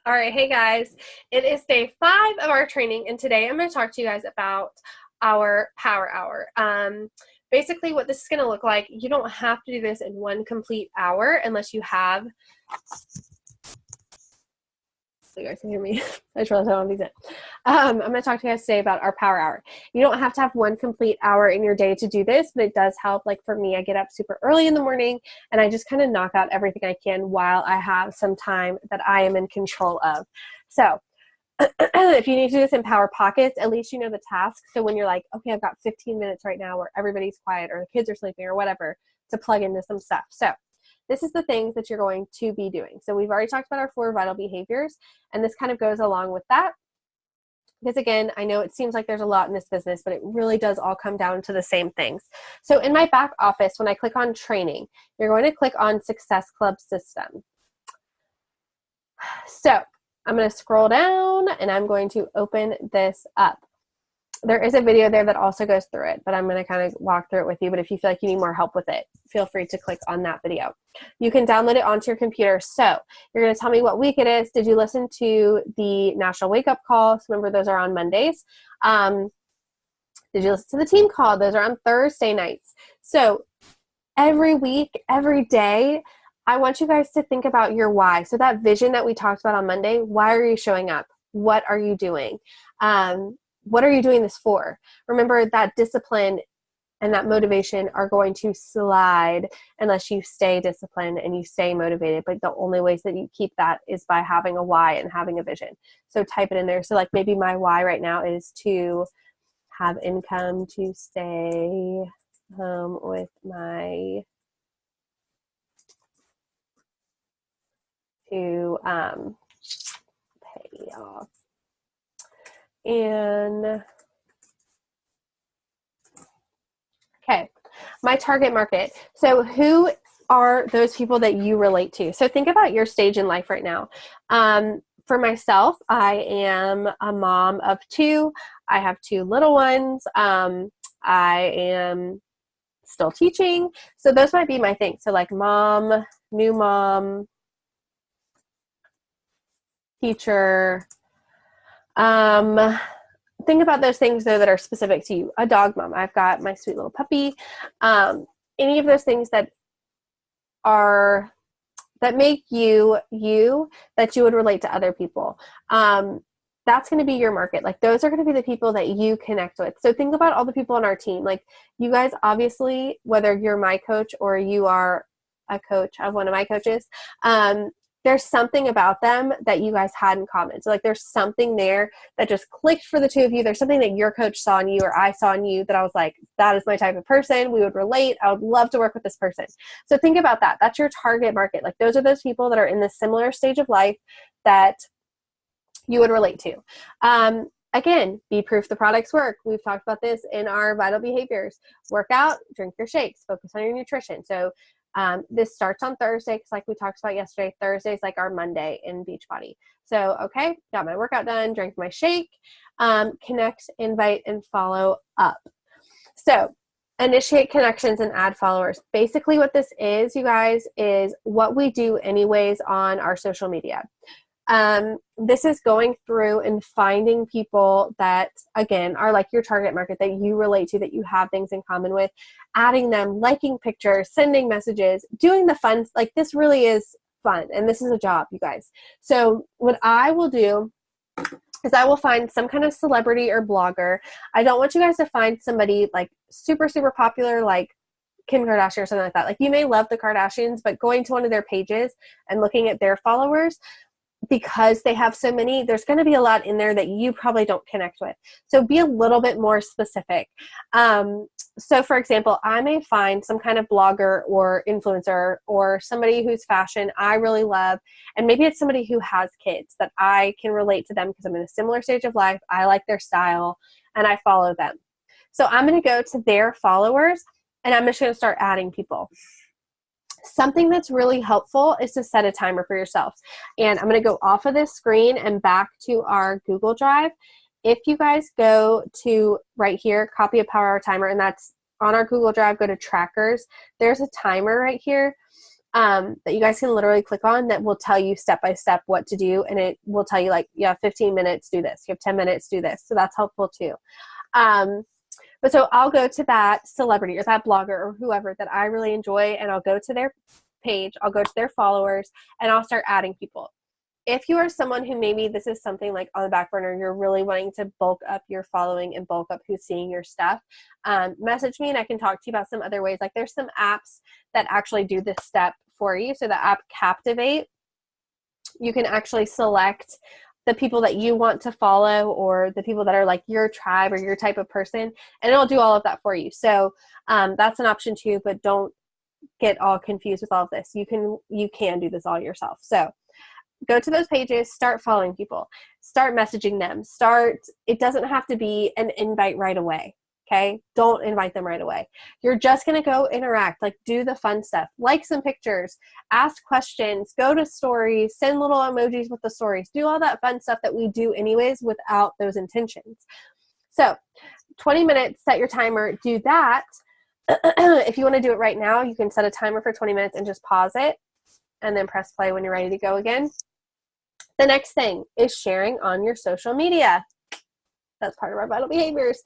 All right, hey guys, it is day 5 of our training, and today I'm going to talk to you guys about our power hour. Basically what this is going to look like, you don't have to do this in one complete hour unless you have, so you guys can hear me. I just realized I don't have these in. I'm going to talk to you guys today about our power hour. You don't have to have one complete hour in your day to do this, but it does help. Like for me, I get up super early in the morning and I just kind of knock out everything I can while I have some time that I am in control of. So if you need to do this in power pockets, at least you know the task. So when you're like, okay, I've got 15 minutes right now where everybody's quiet or the kids are sleeping or whatever, to plug into some stuff. So this is the things that you're going to be doing. So we've already talked about our 4 vital behaviors, and this kind of goes along with that. Because again, I know it seems like there's a lot in this business, but it really does all come down to the same things. So in my back office, when I click on training, you're going to click on Success Club System. So I'm going to scroll down and I'm going to open this up. There is a video there that also goes through it, but I'm going to kind of walk through it with you. But if you feel like you need more help with it, feel free to click on that video. You can download it onto your computer. So you're going to tell me what week it is. Did you listen to the National Wake Up Call? So remember, those are on Mondays. Did you listen to the team call? Those are on Thursday nights. So every week, every day, I want you guys to think about your why. So that vision that we talked about on Monday, why are you showing up? What are you doing? What are you doing this for? Remember that discipline and that motivation are going to slide unless you stay disciplined and you stay motivated. But the only ways that you keep that is by having a why and having a vision. So type it in there. So like maybe my why right now is to have income to stay home with my to pay off. And okay, my target market. So who are those people that you relate to? So think about your stage in life right now. For myself, I am a mom of 2. I have 2 little ones. I am still teaching. So those might be my things. So like mom, new mom, teacher. Think about those things though that are specific to you. A dog mom. I've got my sweet little puppy. Any of those things that make you that you would relate to other people. That's going to be your market. Like those are going to be the people that you connect with. So think about all the people on our team. Like you guys, obviously, whether you're my coach or you are a coach of one of my coaches, there's something about them that you guys had in common. So like there's something there that just clicked for the 2 of you. There's something that your coach saw in you or I saw in you that I was like, that is my type of person. We would relate. I would love to work with this person. So think about that. That's your target market. Like those are those people that are in this similar stage of life that you would relate to. Again, be proof the products work. We've talked about this in our vital behaviors. Work out, drink your shakes, focus on your nutrition. So this starts on Thursday because like we talked about yesterday, Thursday's like our Monday in Beachbody. So, okay, got my workout done, drank my shake, connect, invite, and follow up. So initiate connections and add followers. Basically what this is, you guys, is what we do anyways on our social media. This is going through and finding people that, again, are like your target market that you relate to, that you have things in common with, adding them, liking pictures, sending messages, doing the fun. Like this really is fun. And this is a job, you guys. So what I will do is I will find some kind of celebrity or blogger. I don't want you guys to find somebody like super, super popular, like Kim Kardashian or something like that. Like you may love the Kardashians, but going to one of their pages and looking at their followers, because they have so many, there's going to be a lot in there that you probably don't connect with. So be a little bit more specific. So for example, I may find some kind of blogger or influencer or somebody whose fashion I really love. And maybe it's somebody who has kids that I can relate to them because I'm in a similar stage of life. I like their style and I follow them. So I'm going to go to their followers and I'm just going to start adding people. Something that's really helpful is to set a timer for yourself. And I'm going to go off of this screen and back to our Google Drive. If you guys go to right here, copy a power hour timer, and that's on our Google Drive, go to trackers. There's a timer right here. that you guys can literally click on that will tell you step by step what to do. And it will tell you like, you have 15 minutes, do this. You have 10 minutes, do this. So that's helpful too. But so I'll go to that celebrity or that blogger or whoever that I really enjoy, and I'll go to their page, I'll go to their followers, and I'll start adding people. If you are someone who maybe this is something like on the back burner, you're really wanting to bulk up your following and bulk up who's seeing your stuff, message me and I can talk to you about some other ways. Like there's some apps that actually do this step for you. So the app Captivate, you can actually select the people that you want to follow or the people that are like your tribe or your type of person, and it'll do all of that for you. So that's an option too, but don't get all confused with all of this. You can do this all yourself. So go to those pages, start following people, start messaging them, it doesn't have to be an invite right away. Okay. Don't invite them right away. You're just going to go interact, like do the fun stuff, like some pictures, ask questions, go to stories, send little emojis with the stories, do all that fun stuff that we do anyways without those intentions. So 20 minutes, set your timer, do that. If you want to do it right now, you can set a timer for 20 minutes and just pause it and then press play when you're ready to go again. The next thing is sharing on your social media. That's part of our vital behaviors.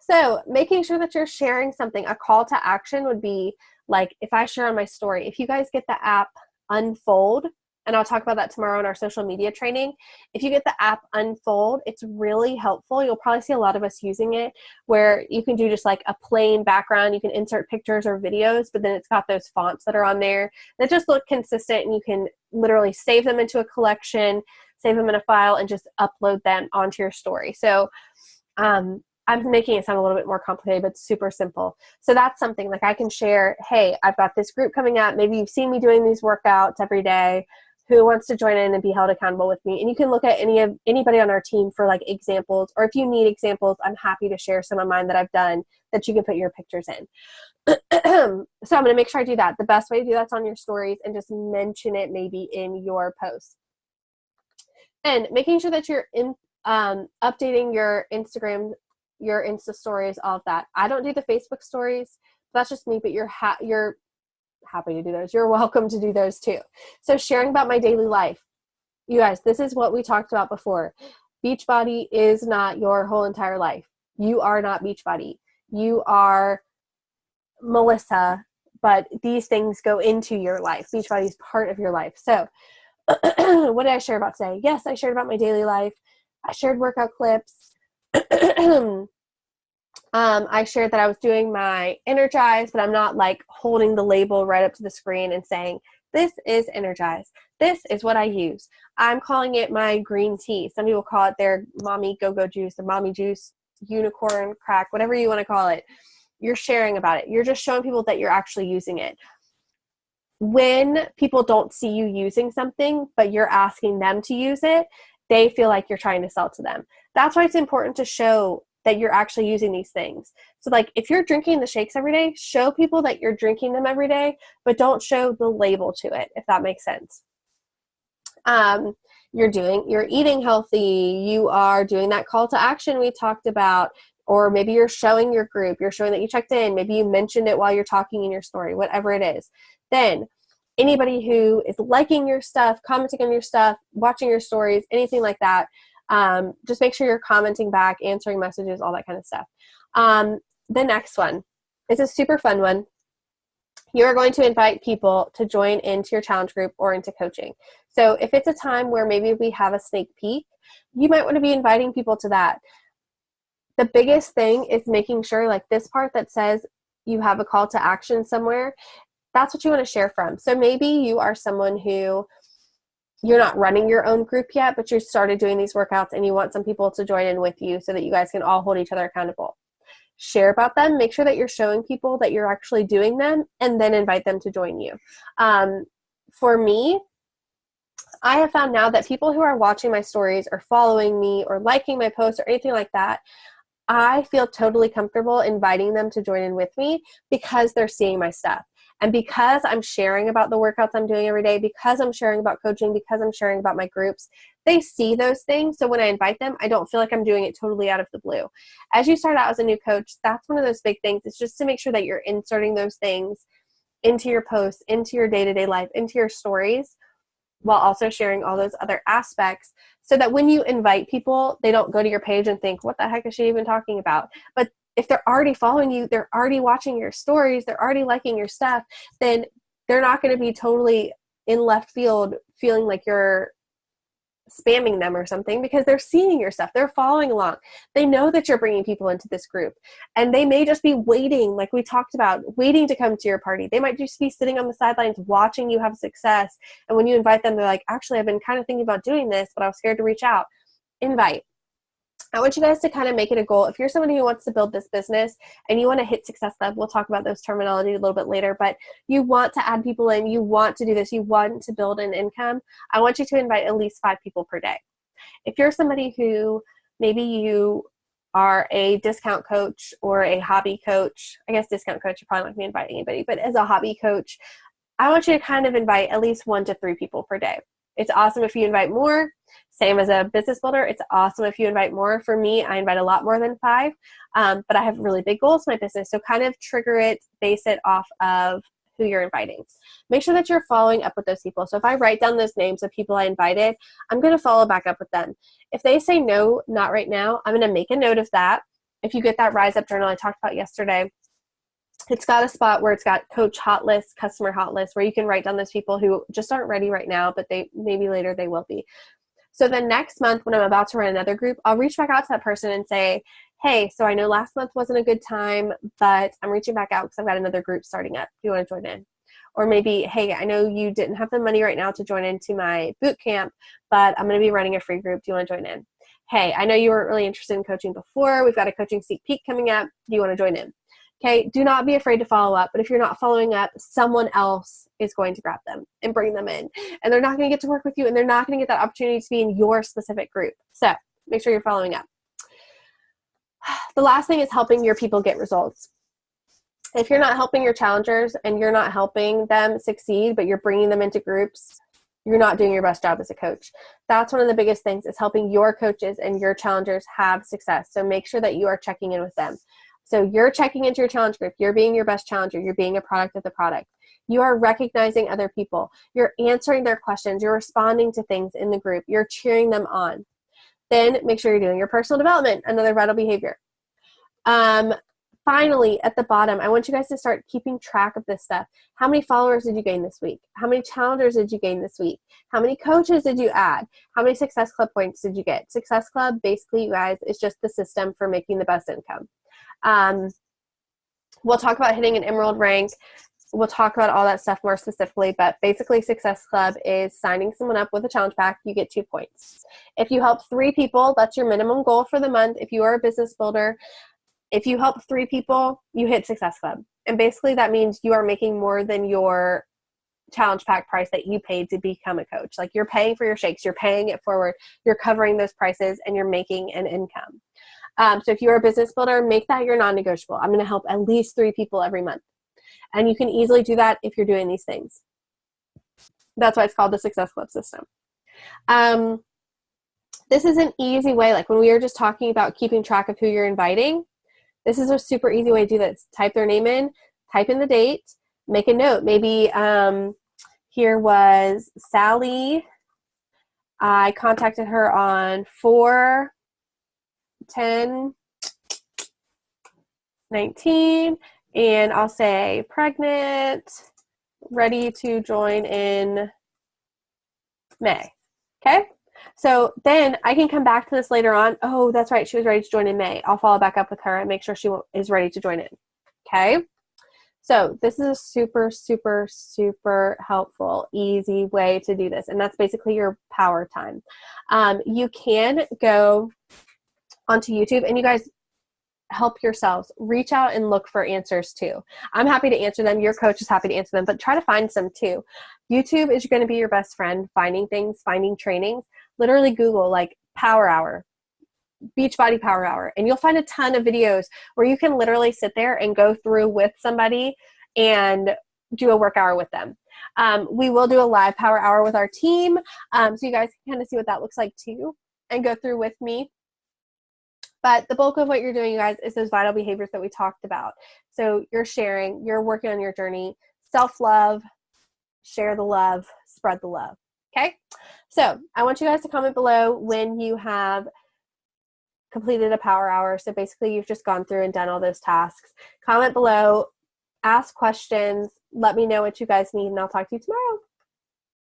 So making sure that you're sharing something. A call to action would be like if I share on my story, if you guys get the app Unfold, and I'll talk about that tomorrow in our social media training. If you get the app Unfold, it's really helpful. You'll probably see a lot of us using it where you can do just like a plain background. You can insert pictures or videos, but then it's got those fonts that are on there that just look consistent, and you can literally save them into a collection, save them in a file, and just upload them onto your story. So I'm making it sound a little bit more complicated, but super simple. So that's something like I can share, hey, I've got this group coming up. Maybe you've seen me doing these workouts every day. Who wants to join in and be held accountable with me? And you can look at anybody on our team for like examples, or if you need examples, I'm happy to share some of mine that I've done that you can put your pictures in. So I'm going to make sure I do that. The best way to do that's on your stories and just mention it maybe in your post. And making sure that you're updating your Instagram, your Insta stories, all of that. I don't do the Facebook stories. That's just me, but you're happy to do those. You're welcome to do those too. So sharing about my daily life. You guys, this is what we talked about before. Beachbody is not your whole entire life. You are not Beachbody. You are Melissa, but these things go into your life. Beachbody is part of your life. So what did I share about today? Yes, I shared about my daily life. I shared workout clips. I shared that I was doing my Energize, but I'm not like holding the label right up to the screen and saying, this is Energize. This is what I use. I'm calling it my green tea. Some people call it their mommy go-go juice, the mommy juice, unicorn crack, whatever you want to call it. You're sharing about it. You're just showing people that you're actually using it. When people don't see you using something, but you're asking them to use it, they feel like you're trying to sell to them. That's why it's important to show that you're actually using these things. So like if you're drinking the shakes every day, show people that you're drinking them every day, but don't show the label to it, if that makes sense. You're eating healthy, you are doing that call to action we talked about, or maybe you're showing your group, you're showing that you checked in, maybe you mentioned it while you're talking in your story, whatever it is. Then anybody who is liking your stuff, commenting on your stuff, watching your stories, anything like that, just make sure you're commenting back, answering messages, all that kind of stuff. The next one is a super fun one. You're going to invite people to join into your challenge group or into coaching. So if it's a time where maybe we have a sneak peek, you might want to be inviting people to that. The biggest thing is making sure like this part that says you have a call to action somewhere, that's what you want to share from. So maybe you are someone who you're not running your own group yet, but you started doing these workouts and you want some people to join in with you so that you guys can all hold each other accountable. Share about them. Make sure that you're showing people that you're actually doing them, and then invite them to join you. For me, I have found now that people who are watching my stories or following me or liking my posts or anything like that, I feel totally comfortable inviting them to join in with me because they're seeing my stuff. And because I'm sharing about the workouts I'm doing every day, because I'm sharing about coaching, because I'm sharing about my groups, they see those things. So when I invite them, I don't feel like I'm doing it totally out of the blue. As you start out as a new coach, that's one of those big things. It's just to make sure that you're inserting those things into your posts, into your day-to-day life, into your stories, while also sharing all those other aspects, so that when you invite people, they don't go to your page and think, what the heck is she even talking about? But if they're already following you, they're already watching your stories, they're already liking your stuff, then they're not going to be totally in left field feeling like you're spamming them or something, because they're seeing your stuff. They're following along. They know that you're bringing people into this group, and they may just be waiting, like we talked about, waiting to come to your party. They might just be sitting on the sidelines watching you have success. And when you invite them, they're like, actually, I've been kind of thinking about doing this, but I was scared to reach out. Invite. I want you guys to kind of make it a goal. If you're somebody who wants to build this business and you want to hit Success Club, we'll talk about those terminology a little bit later, but you want to add people in, you want to do this, you want to build an income, I want you to invite at least 5 people per day. If you're somebody who maybe you are a discount coach or a hobby coach, I guess discount coach, you're probably not going to invite anybody, but as a hobby coach, I want you to kind of invite at least 1 to 3 people per day. It's awesome if you invite more. Same as a business builder, it's awesome if you invite more. For me, I invite a lot more than 5, but I have really big goals in my business. So kind of trigger it, base it off of who you're inviting. Make sure that you're following up with those people. So if I write down those names of people I invited, I'm going to follow back up with them. If they say no, not right now, I'm going to make a note of that. If you get that Rise Up journal I talked about yesterday, it's got a spot where it's got coach hot list, customer hot list, where you can write down those people who just aren't ready right now, but they maybe later they will be. So then next month when I'm about to run another group, I'll reach back out to that person and say, hey, so I know last month wasn't a good time, but I'm reaching back out because I've got another group starting up. Do you want to join in? Or maybe, hey, I know you didn't have the money right now to join into my boot camp, but I'm going to be running a free group. Do you want to join in? Hey, I know you weren't really interested in coaching before. We've got a coaching sneak peek coming up. Do you want to join in? Okay, do not be afraid to follow up, but if you're not following up, someone else is going to grab them and bring them in, and they're not going to get to work with you, and they're not going to get that opportunity to be in your specific group. So make sure you're following up. The last thing is helping your people get results. If you're not helping your challengers and you're not helping them succeed, but you're bringing them into groups, you're not doing your best job as a coach. That's one of the biggest things, is helping your coaches and your challengers have success. So make sure that you are checking in with them. So you're checking into your challenge group. You're being your best challenger. You're being a product of the product. You are recognizing other people. You're answering their questions. You're responding to things in the group. You're cheering them on. Then make sure you're doing your personal development, another vital behavior. Finally, at the bottom, I want you guys to start keeping track of this stuff. How many followers did you gain this week? How many challengers did you gain this week? How many coaches did you add? How many Success Club points did you get? Success Club, basically, you guys, is just the system for making the best income. We'll talk about hitting an emerald rank. We'll talk about all that stuff more specifically, but basically Success Club is signing someone up with a challenge pack. You get 2 points. If you help 3 people, that's your minimum goal for the month. If you are a business builder, if you help 3 people, you hit Success Club. And basically that means you are making more than your challenge pack price that you paid to become a coach. Like, you're paying for your shakes, you're paying it forward, you're covering those prices, and you're making an income. So if you're a business builder, make that your non-negotiable. I'm going to help at least 3 people every month. And you can easily do that if you're doing these things. That's why it's called the Success Club system. This is an easy way, like when we were just talking about keeping track of who you're inviting, this is a super easy way to do this. Type their name in, type in the date, make a note. Maybe here was Sally. I contacted her on 4/10/19, and I'll say pregnant, ready to join in May. Okay? So then I can come back to this later on. Oh, that's right. She was ready to join in May. I'll follow back up with her and make sure she is ready to join in. Okay? So this is a super, super, super helpful, easy way to do this. And that's basically your power time. You can go onto YouTube, and you guys help yourselves. Reach out and look for answers too. I'm happy to answer them. Your coach is happy to answer them, but try to find some too. YouTube is going to be your best friend finding things, finding trainings. Literally Google like power hour, Beachbody power hour, and you'll find a ton of videos where you can literally sit there and go through with somebody and do a work hour with them. We will do a live power hour with our team, so you guys can kind of see what that looks like too and go through with me. But the bulk of what you're doing, you guys, is those vital behaviors that we talked about. So you're sharing, you're working on your journey, self-love, share the love, spread the love. Okay? So I want you guys to comment below when you have completed a power hour. So basically you've just gone through and done all those tasks. Comment below, ask questions, let me know what you guys need, and I'll talk to you tomorrow.